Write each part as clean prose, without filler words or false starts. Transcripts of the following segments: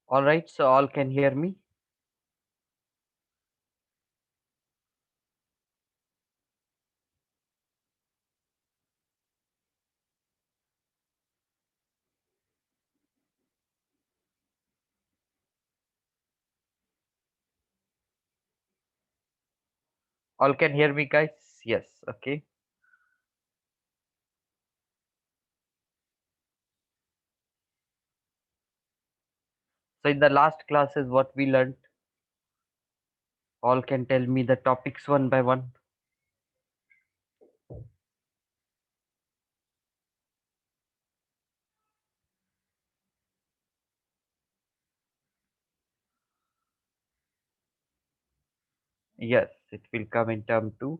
All right, so all can hear me. All can hear me, guys. Yes, okay. So in the last classes, what we learned, all can tell me the topics one by one. Yes, it will come in term two.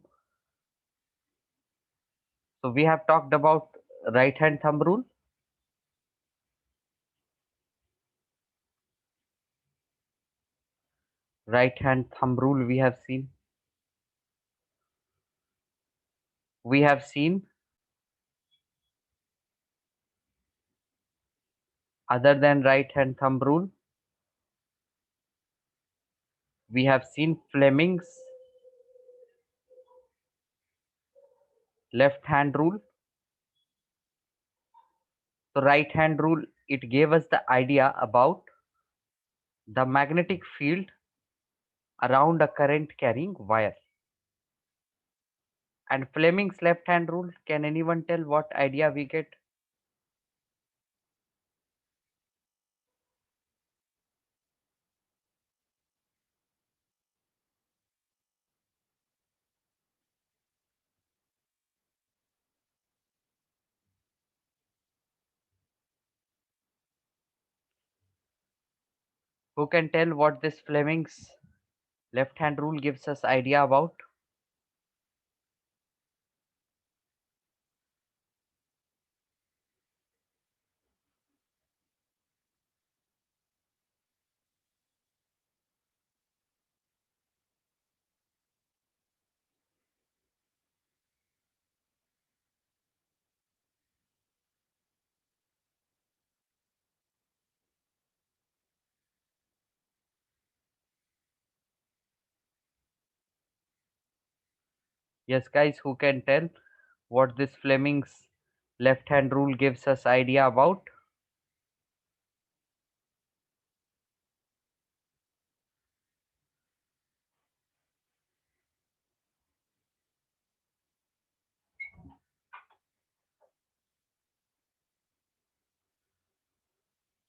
So we have talked about right hand thumb rule. Right hand thumb rule we have seen. We have seen other than right hand thumb rule, we have seen Fleming's left hand rule. So right hand rule, it gave us the idea about the magnetic field around a current carrying wire. And Fleming's left hand rule, can anyone tell what idea we get? Who can tell what this Fleming's left hand rule gives us idea about? Yes, guys, who can tell what this Fleming's left hand rule gives us idea about?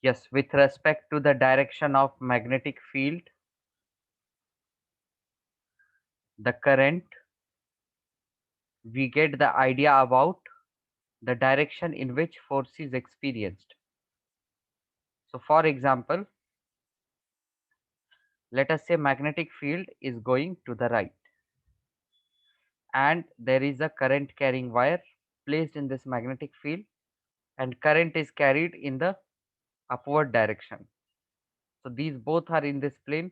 Yes, with respect to the direction of magnetic field, the current, we get the idea about the direction in which force is experienced. So for example, let us say magnetic field is going to the right and there is a current carrying wire placed in this magnetic field and current is carried in the upward direction. So these both are in this plane.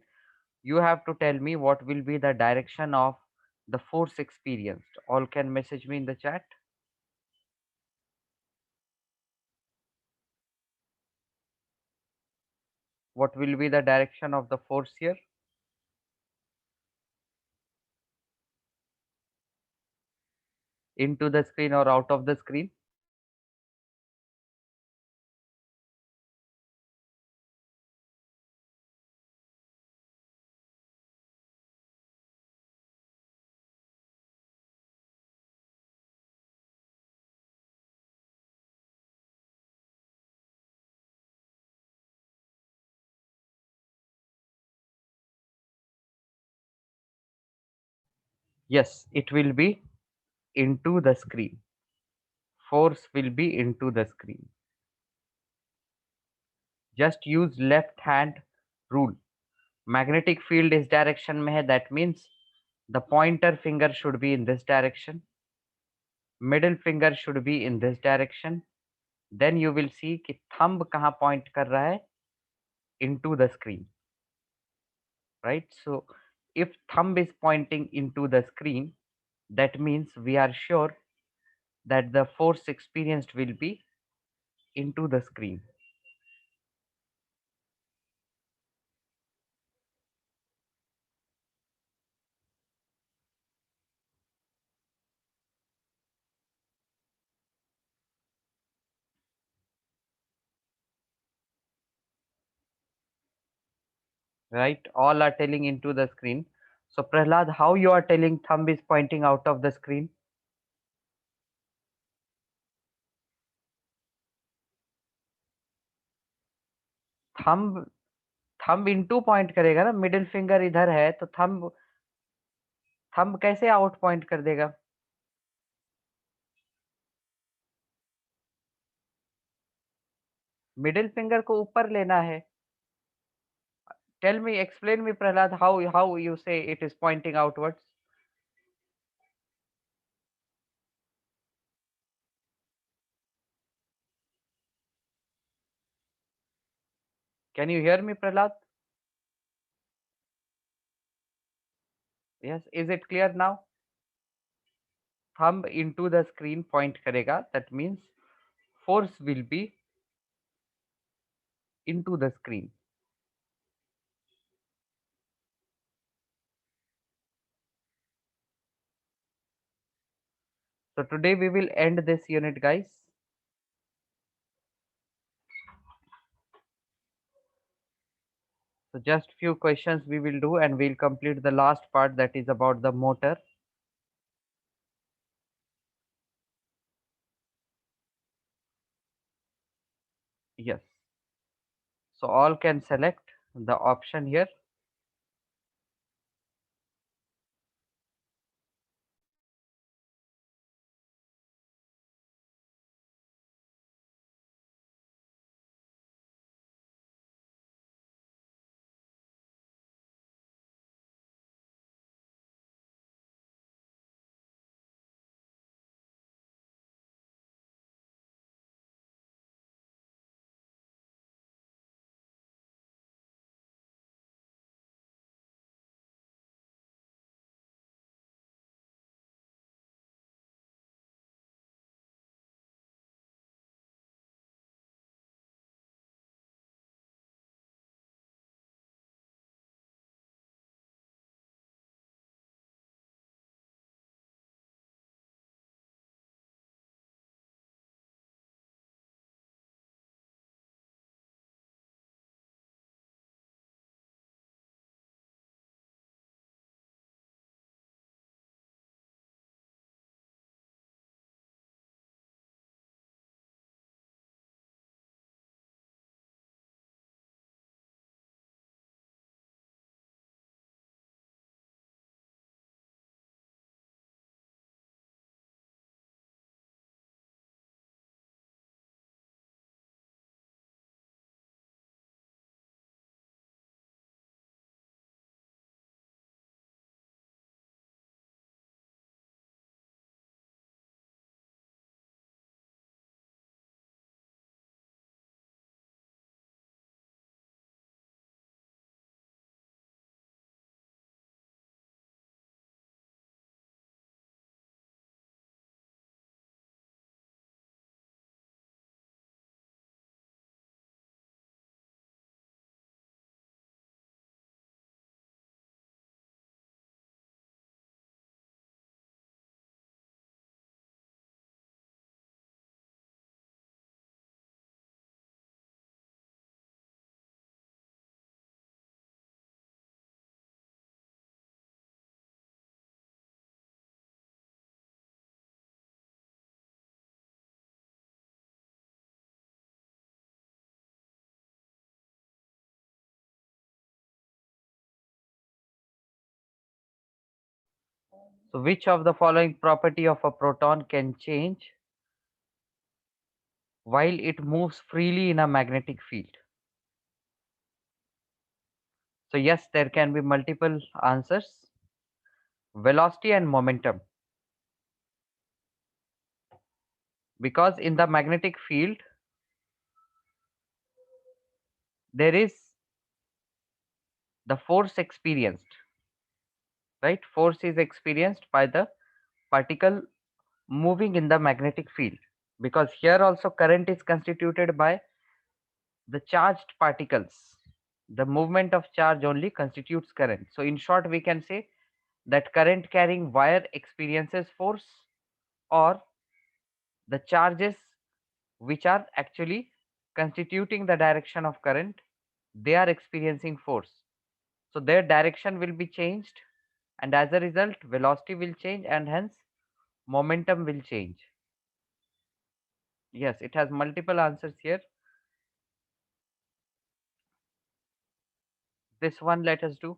You have to tell me what will be the direction of the force experienced. All can message me in the chat. What will be the direction of the force here? Into the screen or out of the screen? Yes, it will be into the screen. Force will be into the screen. Just use left hand rule. Magnetic field is direction में है, that means the pointer finger should be in this direction. Middle finger should be in this direction. Then you will see कि thumb कहाँ point कर रहा है? Into the screen, right? So if thumb is pointing into the screen, that means we are sure that the force experienced will be into the screen. right? All are telling into the screen. So Prahlad, how you are telling thumb is pointing out of the screen? Thumb thumb into point करेगा ना, middle finger इधर है तो thumb thumb कैसे out point कर देगा? Middle finger को ऊपर लेना है. Tell me, explain me, Prahlad, how you say it is pointing outwards? Can you hear me, Prahlad? Yes, is it clear now? Thumb into the screen point karega. That means force will be into the screen. So today we will end this unit, guys. So just few questions we will do and we'll complete the last part, that is about the motor. Yes. So all can select the option here. So which of the following property of a proton can change while it moves freely in a magnetic field? So yes, there can be multiple answers. Velocity and momentum. Because in the magnetic field, there is the force experienced, right? Force is experienced by the particle moving in the magnetic field. Because here also current is constituted by the charged particles. The movement of charge only constitutes current. So in short, we can say that current carrying wire experiences force, or the charges which are actually constituting the direction of current, they are experiencing force. So their direction will be changed, and as a result, velocity will change, and hence momentum will change. Yes, it has multiple answers here. This one let us do.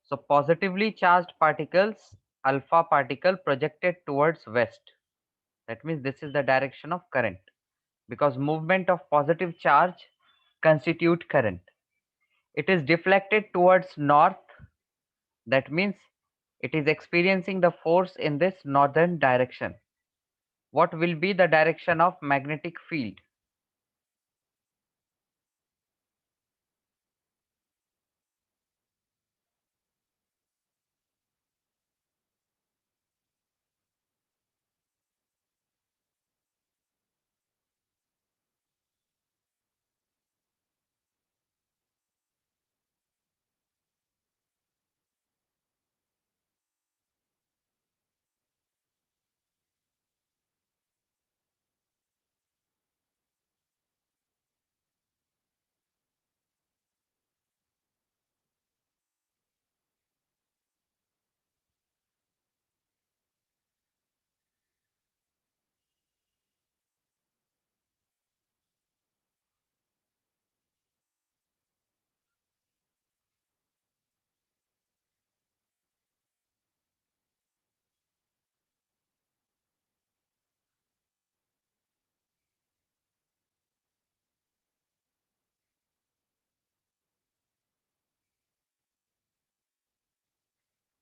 So positively charged particles, alpha particle projected towards west. That means this is the direction of current, because movement of positive charge constitute current. It is deflected towards north. That means it is experiencing the force in this northern direction. What will be the direction of magnetic field?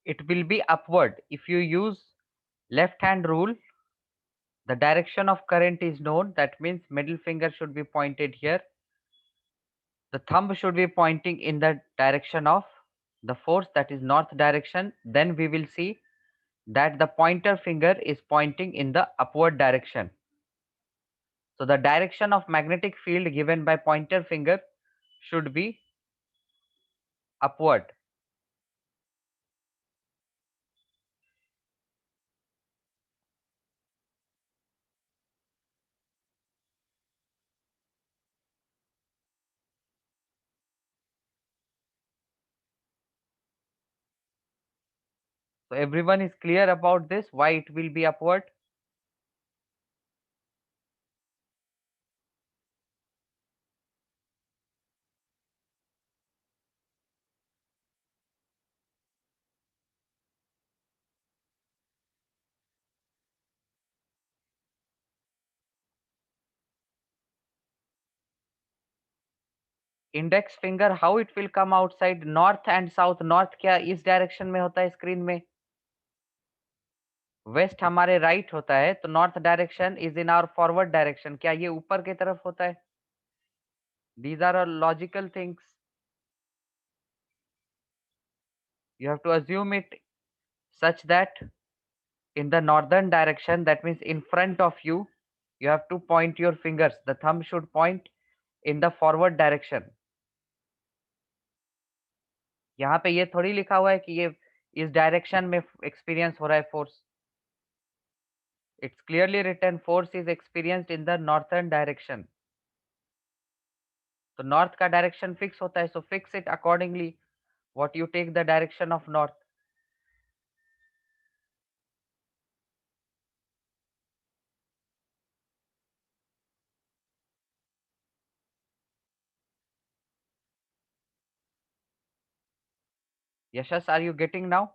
It will be upward. If you use left hand rule, the direction of current is known. That means middle finger should be pointed here. The thumb should be pointing in the direction of the force, that is north direction. Then we will see that the pointer finger is pointing in the upward direction. So the direction of magnetic field given by pointer finger should be upward. So everyone is clear about this, why it will be upward? Index finger how it will come outside, north and south, north क्या इस direction में होता है screen में, waste हमारे right होता है, तो north direction is in our forward direction, क्या ये ऊपर की तरफ होता है? These are logical things, you have to assume it such that in the northern direction, that means in front of you, you have to point your fingers, the thumb should point in the forward direction. यहाँ पे ये थोड़ी लिखा हुआ है कि ये इस डायरेक्शन में एक्सपीरियंस हो रहा है force, it's clearly written force is experienced in the northern direction. तो नॉर्थ का डायरेक्शन फिक्स होता है, so fix it accordingly what you take the direction of north. Yashas, are you getting now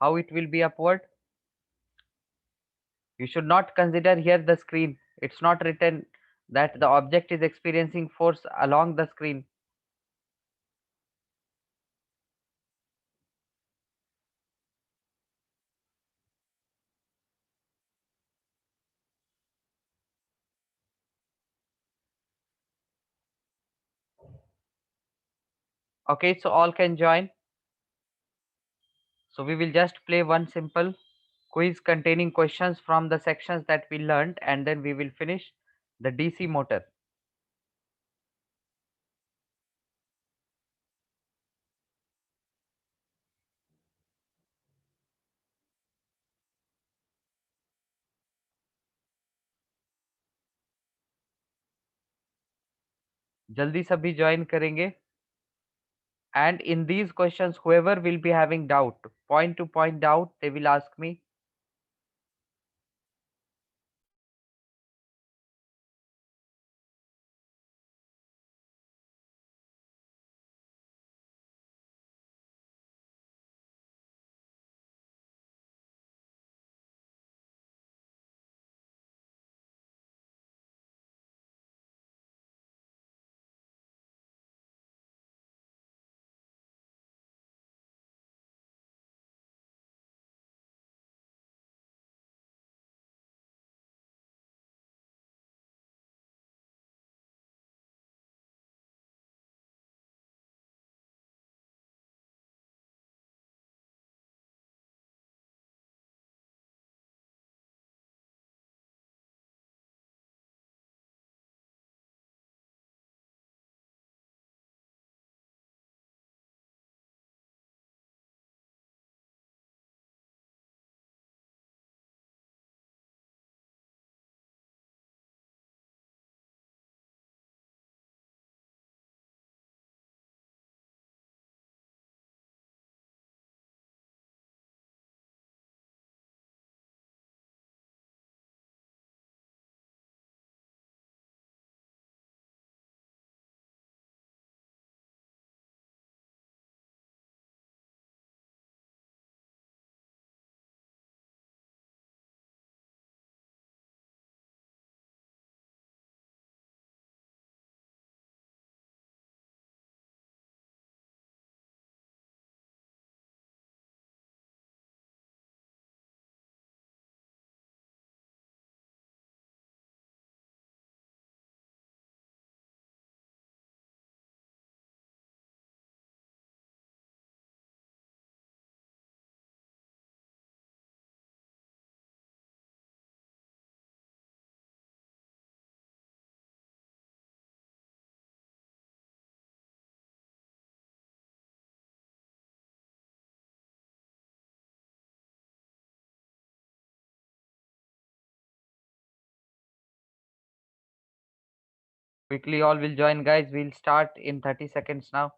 how it will be upward? You should not consider here the screen. It's not written that the object is experiencing force along the screen. Okay, so all can join. So we will just play one simple quiz containing questions from the sections that we learned, and then we will finish the DC motor. जल्दी सभी join करेंगे, and in these questions whoever will be having doubt, point to point doubt, they will ask me. Quickly all will join, guys. We'll start in 30 seconds now.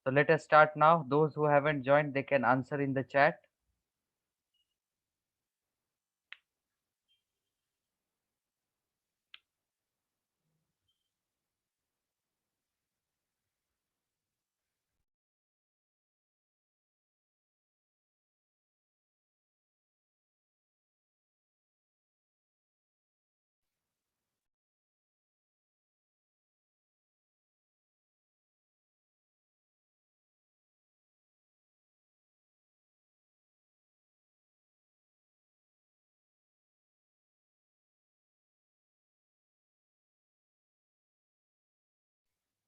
So let us start now. Those who haven't joined, they can answer in the chat.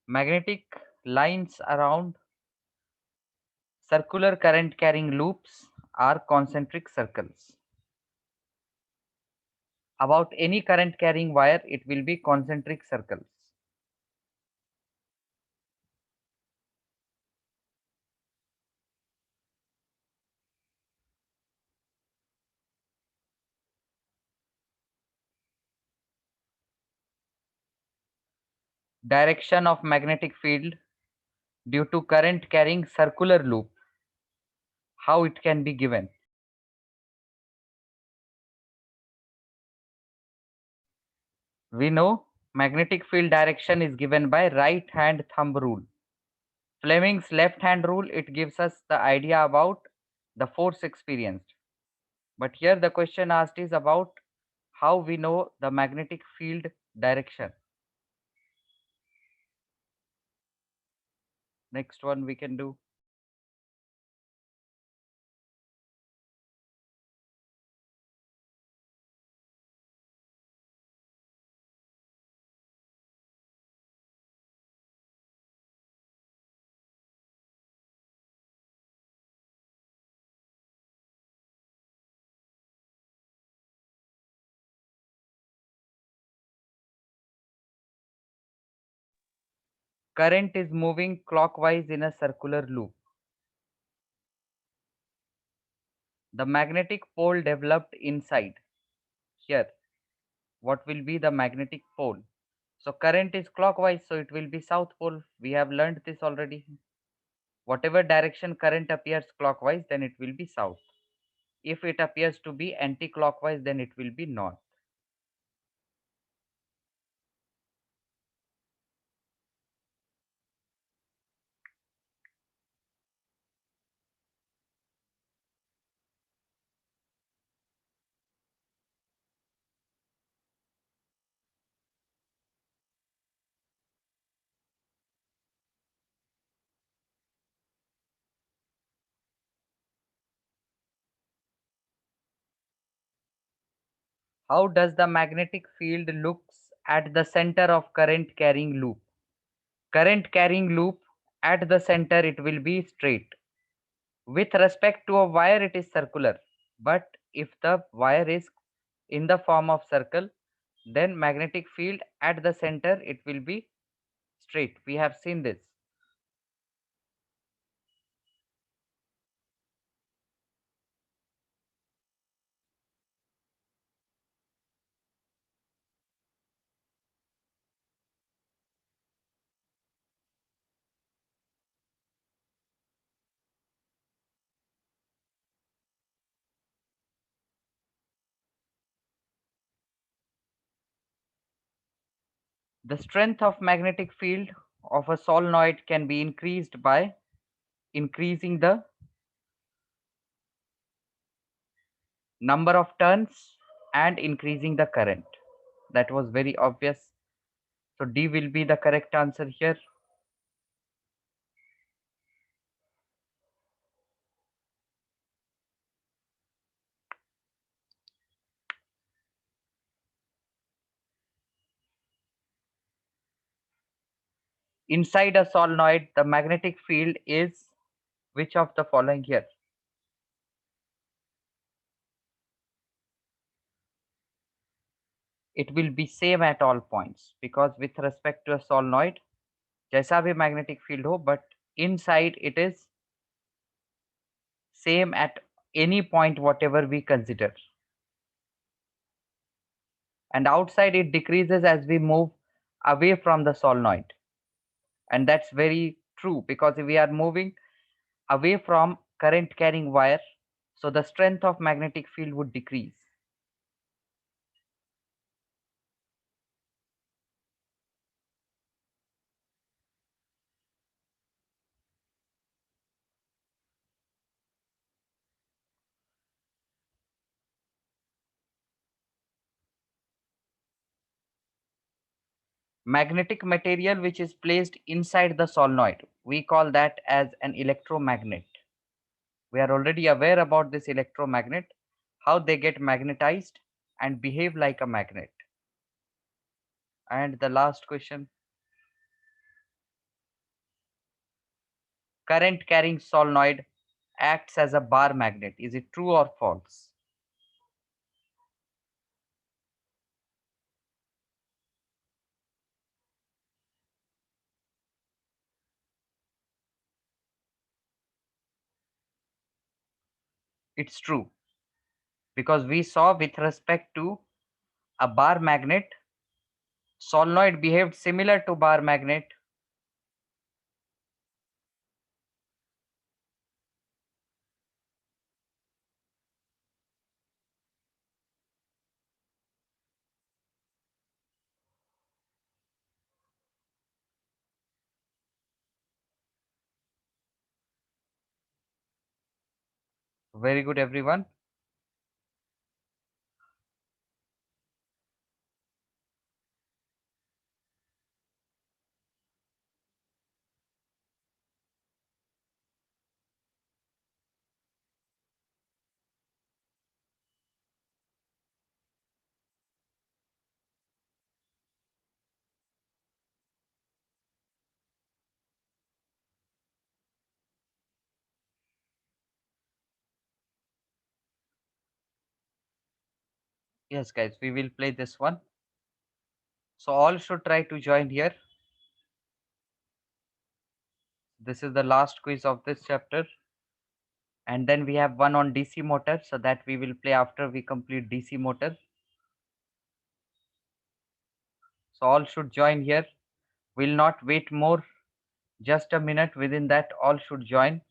Magnetic lines around circular current carrying loops are concentric circles. About any current carrying wire, it will be concentric circles. Direction of magnetic field due to current carrying circular loop. How it can be given? We know magnetic field direction is given by right hand thumb rule. Fleming's left hand rule, it gives us the idea about the force experienced. But here the question asked is about how we know the magnetic field direction. Next one we can do. Current is moving clockwise in a circular loop. The magnetic pole developed inside. Here, what will be the magnetic pole? So current is clockwise, so it will be south pole. We have learned this already. Whatever direction current appears clockwise, then it will be south. If it appears to be anti-clockwise, then it will be north. How does the magnetic field looks at the center of current carrying loop? Current carrying loop at the center, it will be straight. With respect to a wire, it is circular. But if the wire is in the form of circle, then magnetic field at the center, it will be straight. We have seen this. The strength of magnetic field of a solenoid can be increased by increasing the number of turns and increasing the current. That was very obvious. So D will be the correct answer here. Inside a solenoid, the magnetic field is which of the following here? It will be same at all points because with respect to a solenoid, जैसा भी magnetic field हो, but inside it is same at any point whatever we consider. And outside it decreases as we move away from the solenoid. And that's very true, because we are moving away from current carrying wire, so the strength of magnetic field would decrease. Magnetic material which is placed inside the solenoid, we call that as an electromagnet. We are already aware about this electromagnet, how they get magnetized and behave like a magnet. And the last question, current carrying solenoid acts as a bar magnet. Is it true or false? It's true, because we saw with respect to a bar magnet, solenoid behaved similar to bar magnet. Very good, everyone. Yes, guys, we will play this one. So all should try to join here. This is the last quiz of this chapter. And then we have one on DC motor, so that we will play after we complete DC motor. So all should join here. Will not wait more. Just a minute. Within that, all should join.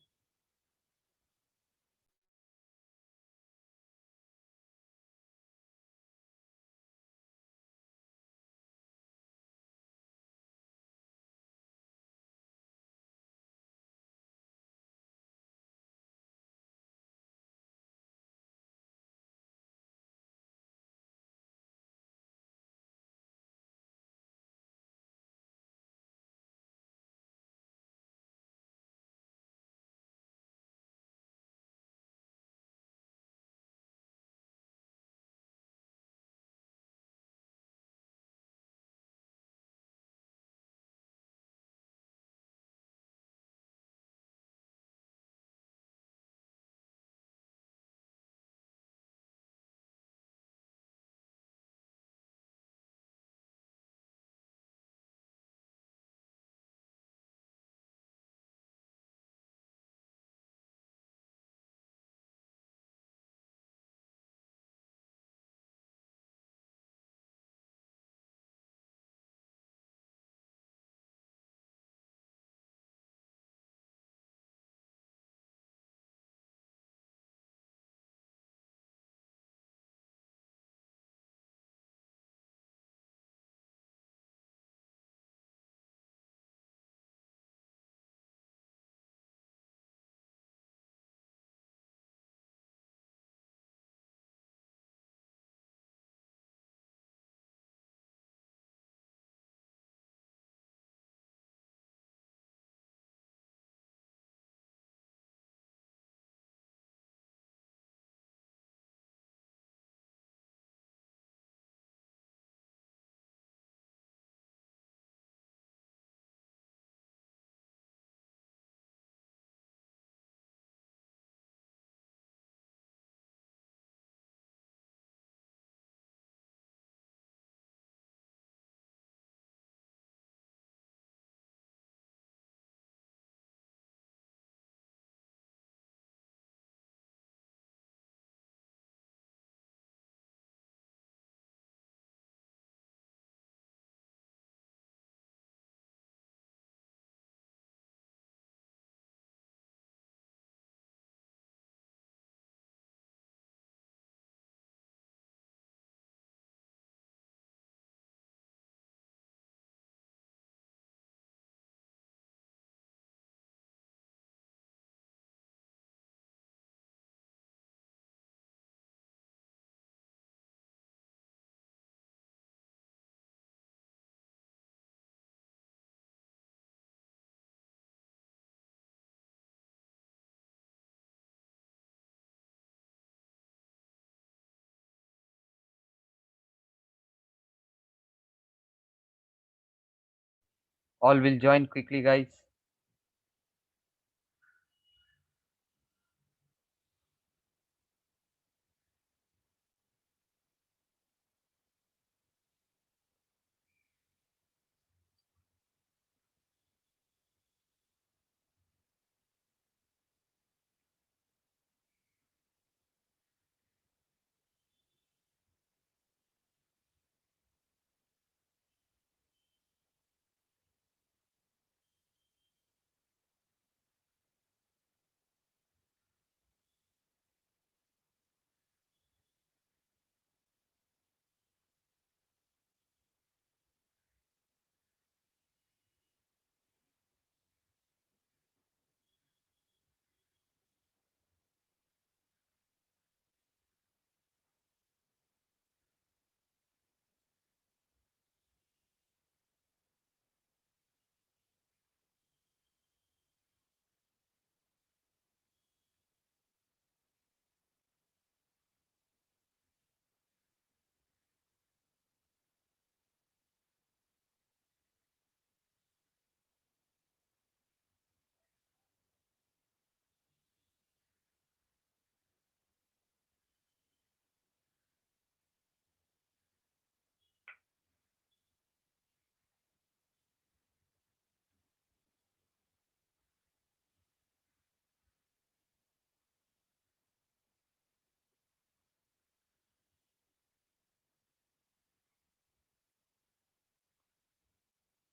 All will join quickly, guys.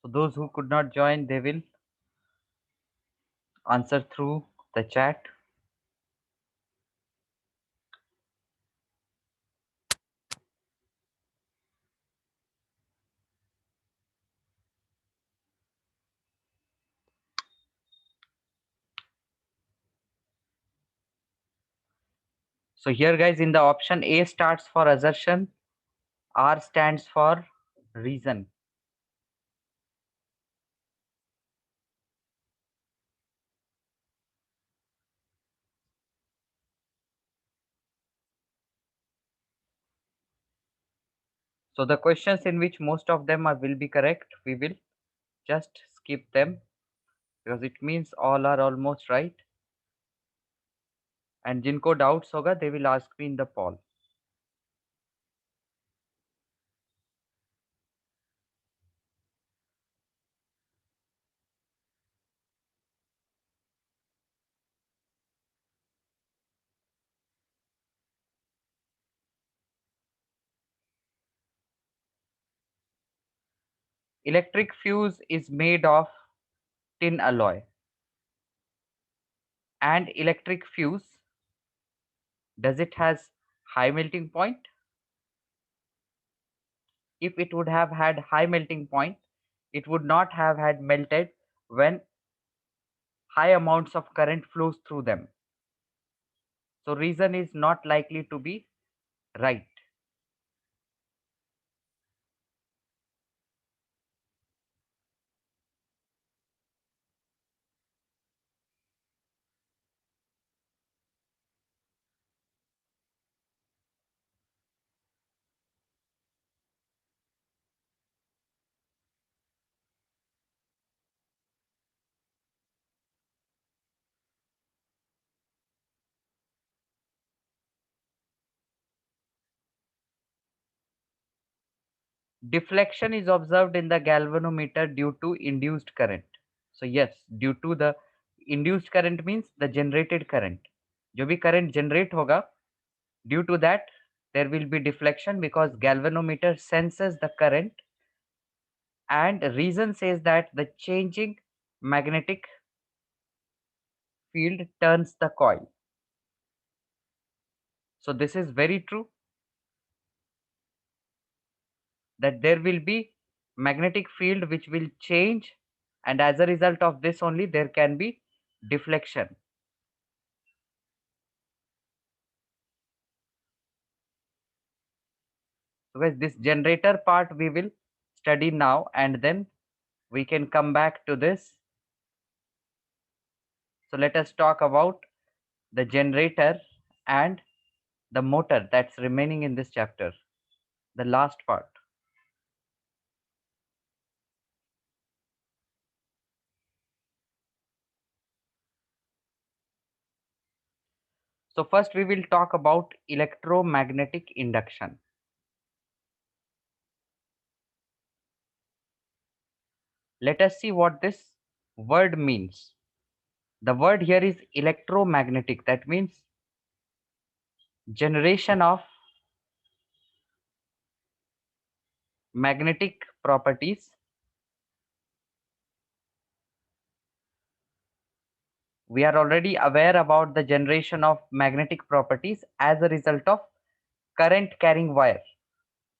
So those who could not join, they will answer through the chat. So here, guys, in the option A starts for assertion, R stands for reason. So the questions in which most of them will be correct, we will just skip them because it means all are almost right. And जिनको doubts होगा, they will ask me in the poll. Electric fuse is made of tin alloy. And electric fuse, does it has high melting point? If it would have had high melting point, it would not have had melted when high amounts of current flows through them. So reason is not likely to be right. Deflection is observed in the galvanometer due to induced current. So yes, due to the induced current means the generated current. जो भी current generate होगा, due to that there will be deflection because galvanometer senses the current, and reason says that the changing magnetic field turns the coil. So this is very true that there will be magnetic field which will change, and as a result of this only there can be deflection. So guys, this generator part we will study now, and then we can come back to this. So let us talk about the generator and the motor that's remaining in this chapter, the last part. So first we will talk about electromagnetic induction. Let us see what this word means. The word here is electromagnetic. That means generation of magnetic properties. We are already aware about the generation of magnetic properties as a result of current carrying wire.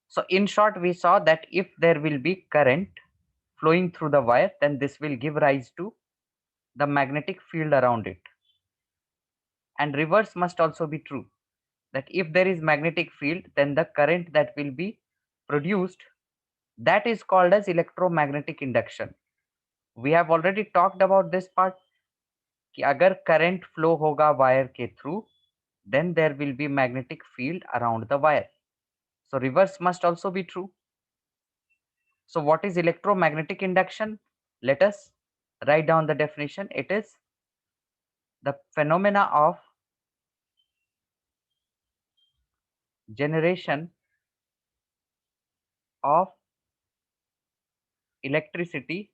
So in short, we saw that if there will be current flowing through the wire, then this will give rise to the magnetic field around it. And reverse must also be true, that if there is magnetic field, then the current that will be produced, that is called as electromagnetic induction. We have already talked about this part कि अगर current flow होगा wire के through, then there will be magnetic field around the wire. So reverse must also be true. So what is electromagnetic induction? Let us write down the definition. It is the phenomena of generation of electricity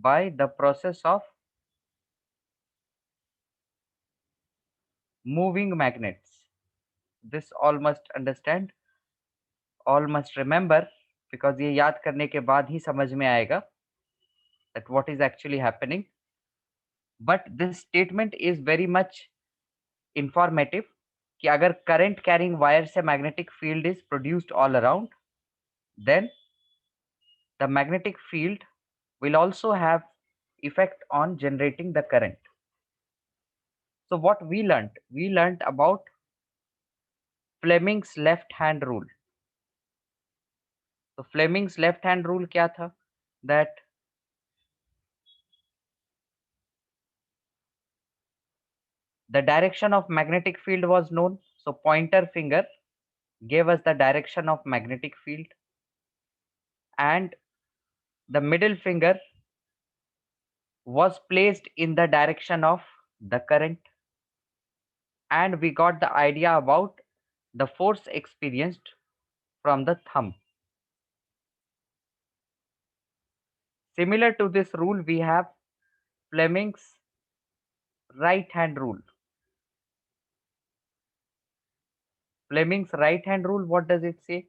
by the process of moving magnets. This all must understand, all must remember, because ये याद करने के बाद ही समझ में आएगा that what is actually happening. But this statement is very much informative कि अगर current carrying wire से magnetic field is produced all around, then the magnetic field will also have effect on generating the current. So what we learned about Fleming's left hand rule. So Fleming's left hand rule क्या था? That the direction of magnetic field was known. So pointer finger gave us the direction of magnetic field, and the middle finger was placed in the direction of the current, and we got the idea about the force experienced from the thumb. Similar to this rule, we have Fleming's right hand rule. Fleming's right hand rule, what does it say?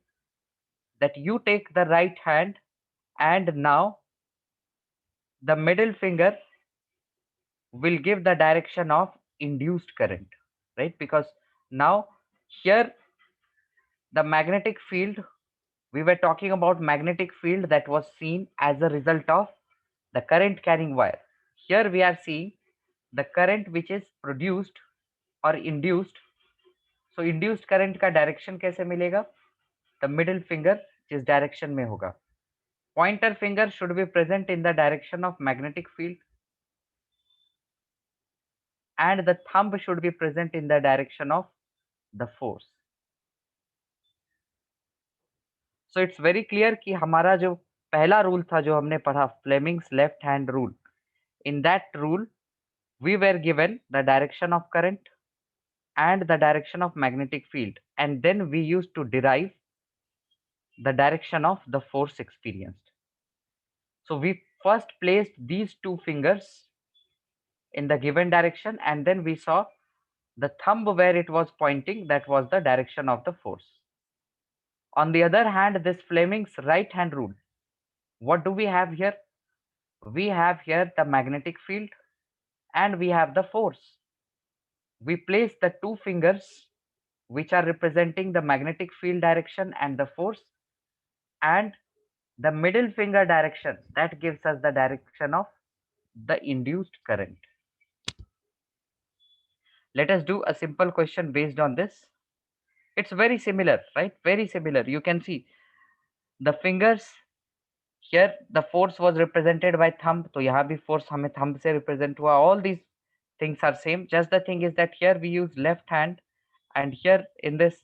That you take the right hand, and now the middle finger will give the direction of induced current, right? Because now here the magnetic field, we were talking about magnetic field that was seen as a result of the current carrying wire. Here we are seeing the current which is produced or induced. So induced current का direction कैसे मिलेगा? The middle finger जिस direction में होगा. Pointer finger should be present in the direction of magnetic field, and the thumb should be present in the direction of the force. So it's very clear कि हमारा जो पहला rule था जो हमने पढ़ा, Fleming's left hand rule, in that rule we were given the direction of current and the direction of magnetic field, and then we used to derive the direction of the force experienced. So we first placed these two fingers in the given direction, and then we saw the thumb where it was pointing, that was the direction of the force. On the other hand, this Fleming's right hand rule, what do we have here? We have here the magnetic field and we have the force. We place the two fingers which are representing the magnetic field direction and the force, and the middle finger direction that gives us the direction of the induced current. Let us do a simple question based on this. It's very similar, right? Very similar. You can see the fingers here, the force was represented by thumb, तो यहाँ भी force हमें thumb से represent हुआ. All these things are same. Just the thing is that here we use left hand, and here in this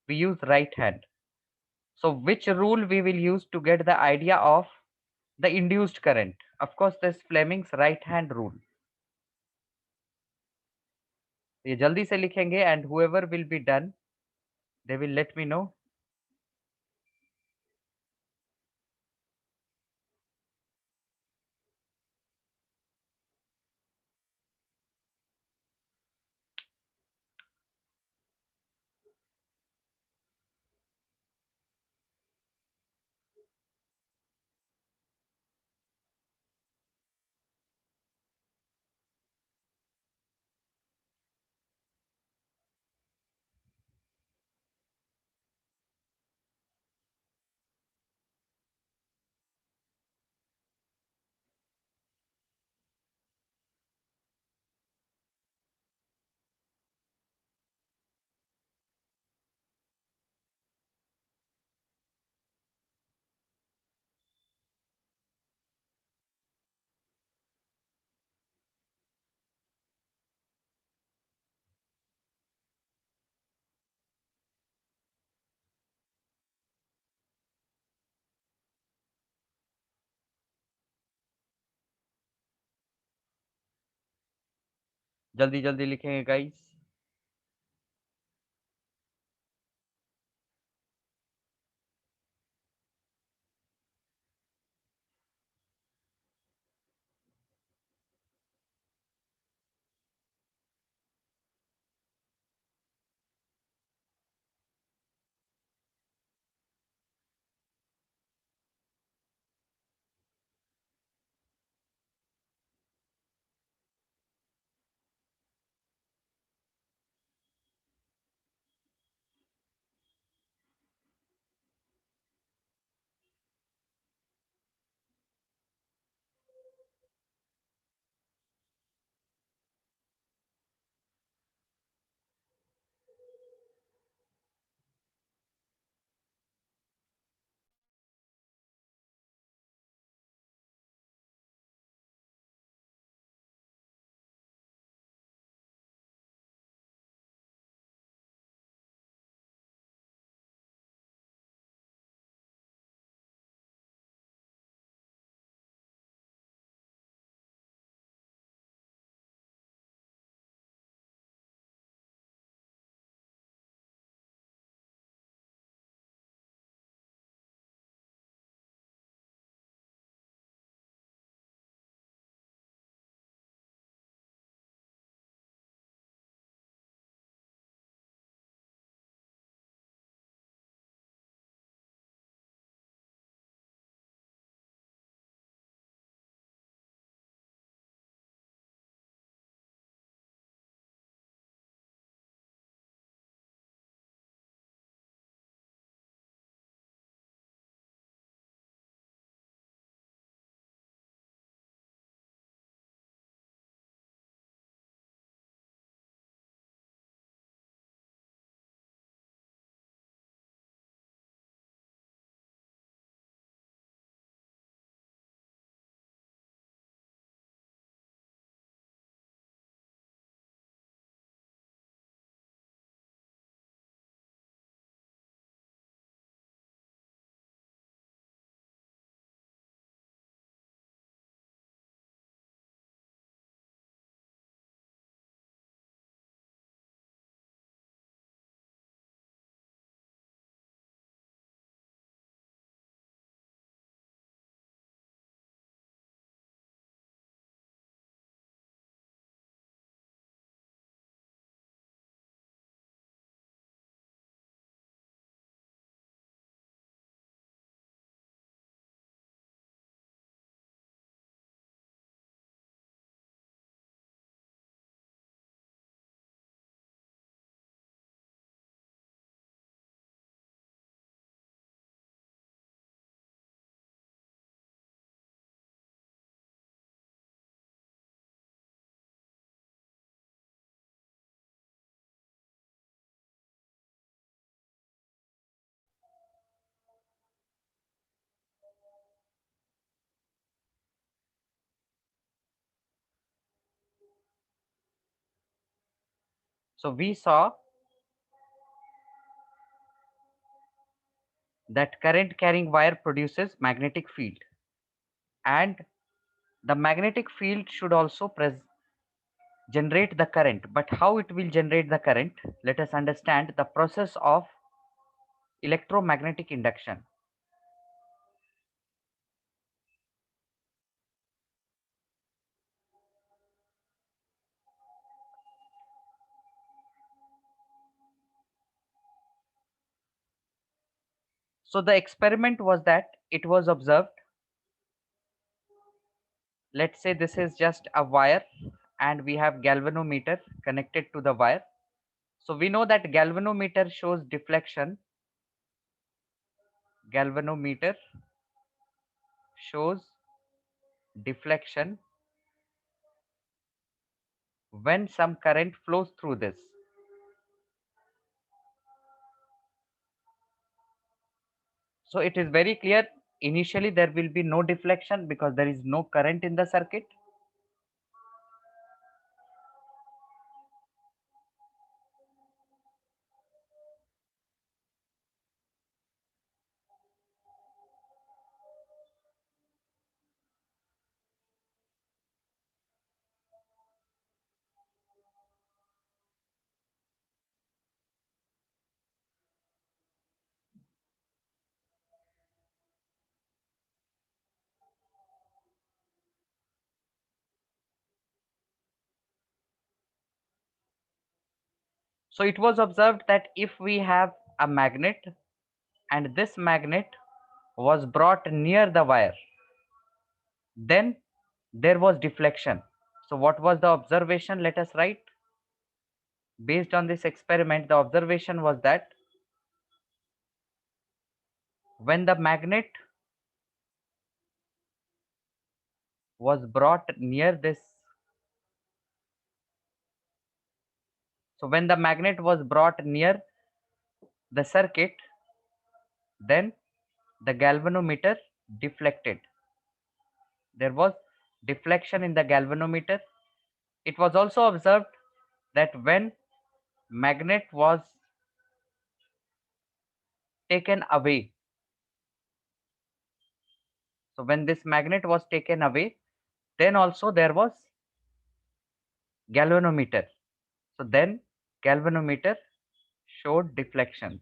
we use right hand. So which rule we will use to get the idea of the induced current? Of course, this Fleming's right hand rule. ये जल्दी से लिखेंगे and whoever will be done, they will let me know. जल्दी जल्दी लिखेंगे guys. So we saw that current carrying wire produces magnetic field, and the magnetic field should also generate the current. But how it will generate the current? Let us understand the process of electromagnetic induction. So the experiment was that it was observed, let's say this is just a wire and we have galvanometer connected to the wire. So we know that galvanometer shows deflection. Galvanometer shows deflection when some current flows through this. So it is very clear, initially there will be no deflection because there is no current in the circuit. So it was observed that if we have a magnet and this magnet was brought near the wire, then there was deflection. So what was the observation? Let us write. Based on this experiment, the observation was that when the magnet was brought near this, so when the magnet was brought near the circuit, then the galvanometer deflected. There was deflection in the galvanometer. It was also observed that when magnet was taken away, so when this magnet was taken away, then also there was galvanometer. So then galvanometer showed deflection.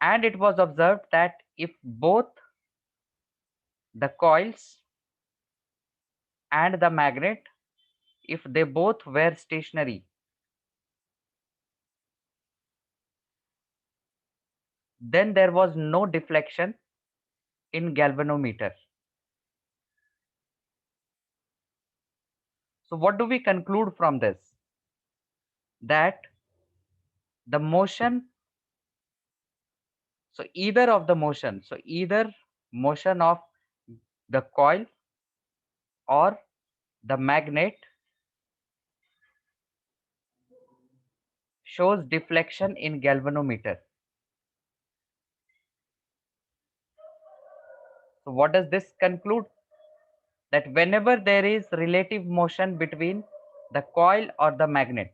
And it was observed that if both the coils and the magnet, if they both were stationary, then there was no deflection in galvanometer. So what do we conclude from this? That the motion, so either of the motion, so either motion of the coil or the magnet shows deflection in galvanometer. So what does this conclude? That whenever there is relative motion between the coil or the magnet,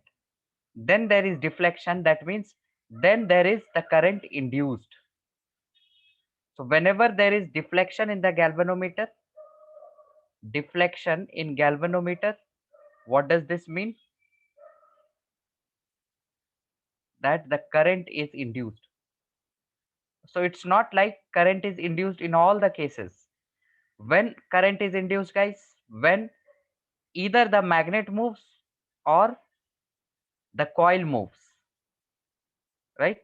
then there is deflection. That means then there is the current induced. So whenever there is deflection in the galvanometer, what does this mean? That the current is induced. So it's not like current is induced in all the cases. When current is induced, guys, when either the magnet moves or the coil moves, right?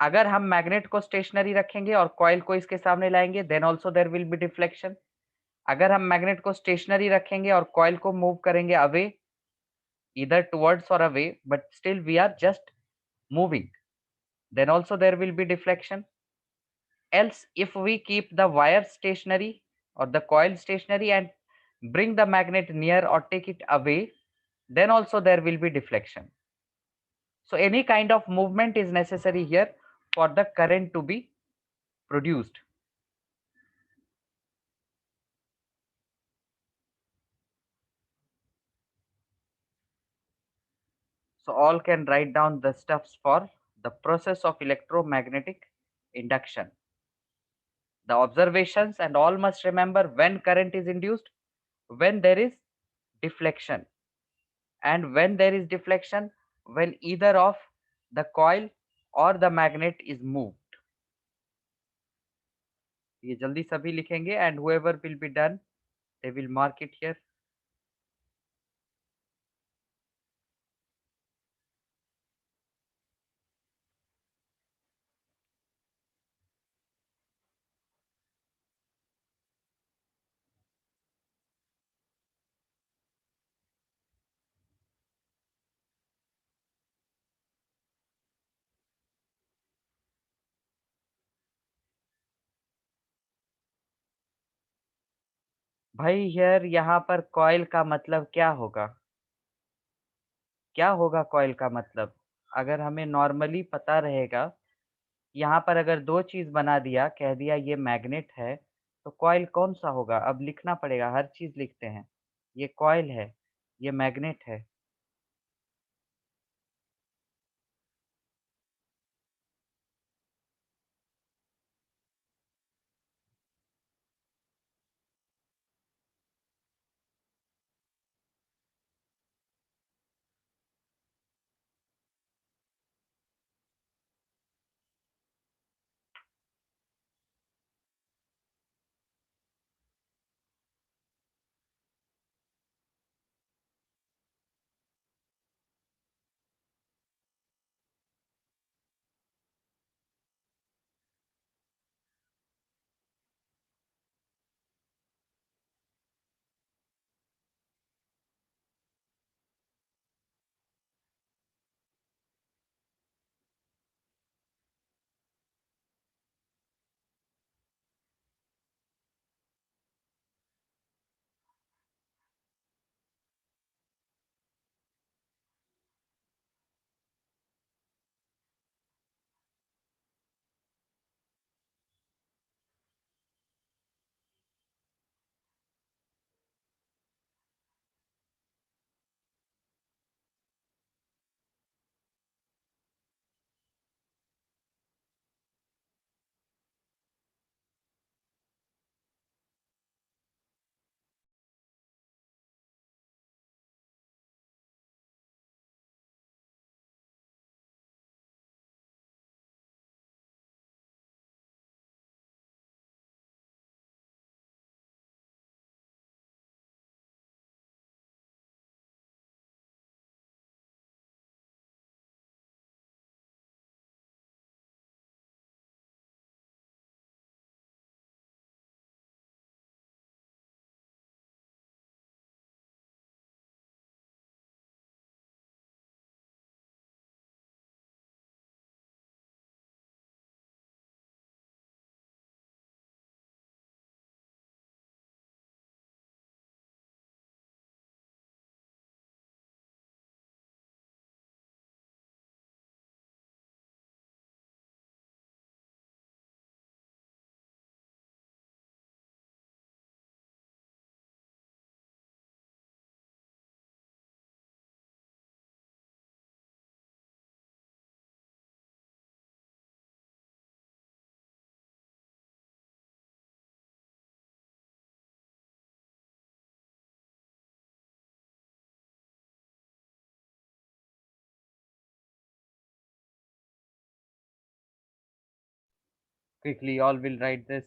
अगर हम magnet को stationery रखेंगे और coil को इसके सामने लाएंगे, then also there will be deflection. अगर हम मैग्नेट को स्टेशनरी रखेंगे और कॉइल को मूव करेंगे away, either towards or away, but still we are just moving, then also there will be deflection. Else if we keep the wire stationary or the coil stationary and bring the magnet near or take it away, then also there will be deflection. So any kind of movement is necessary here for the current to be produced. So all can write down the steps for the process of electromagnetic induction. The observations, and all must remember when current is induced, when there is deflection. And when there is deflection, when either of the coil or the magnet is moved. ये जल्दी सभी लिखेंगे, and whoever will be done, they will mark it here. भाई here यहाँ पर coil का मतलब क्या होगा? क्या होगा कॉइल का मतलब? अगर हमें नॉर्मली पता रहेगा, यहाँ पर अगर दो चीज बना दिया, कह दिया ये मैग्नेट है, तो कॉइल कौन सा होगा? अब लिखना पड़ेगा, हर चीज लिखते हैं। ये कॉइल है, ये मैग्नेट है। Quickly, all will write this.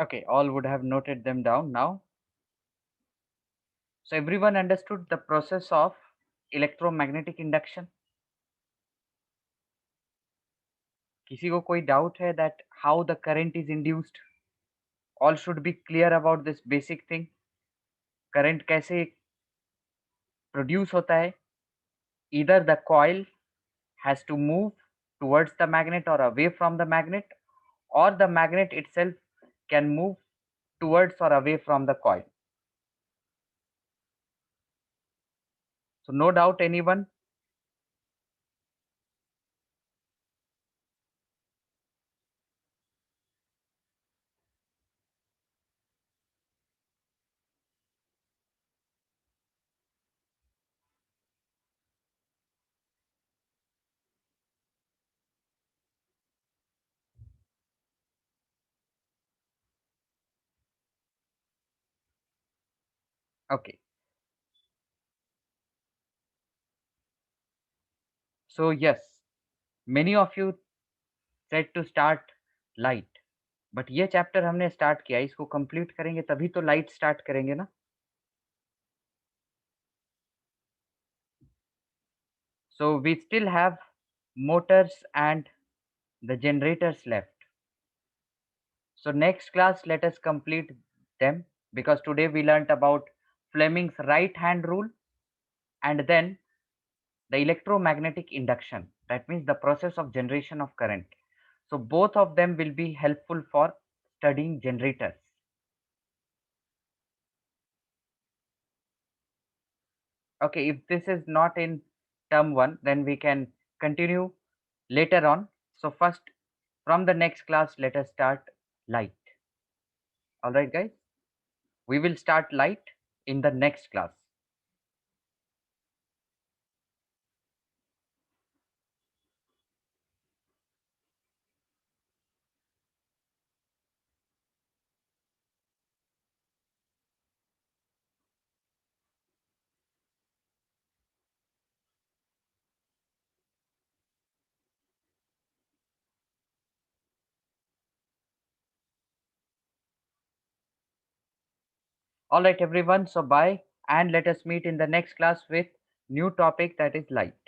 Okay, all would have noted them down now. So everyone understood the process of electromagnetic induction. किसी को कोई doubt है that how the current is induced? All should be clear about this basic thing. Current कैसे produce होता है? Either the coil has to move towards the magnet or away from the magnet, or the magnet itself can move towards or away from the coil. So no doubt anyone? Okay. So yes, many of you said to start light. But ये chapter हमने start किया, इसको complete करेंगे तभी तो light start करेंगे ना. So we still have motors and the generators left. So next class let us complete them, because today we learnt about Fleming's right hand rule and then the electromagnetic induction, that means the process of generation of current. So both of them will be helpful for studying generators. Okay, if this is not in term 1, then we can continue later on. So first, from the next class, let us start light. All right, guys, we will start light in the next class. All right, everyone, so bye, and let us meet in the next class with new topic, that is light.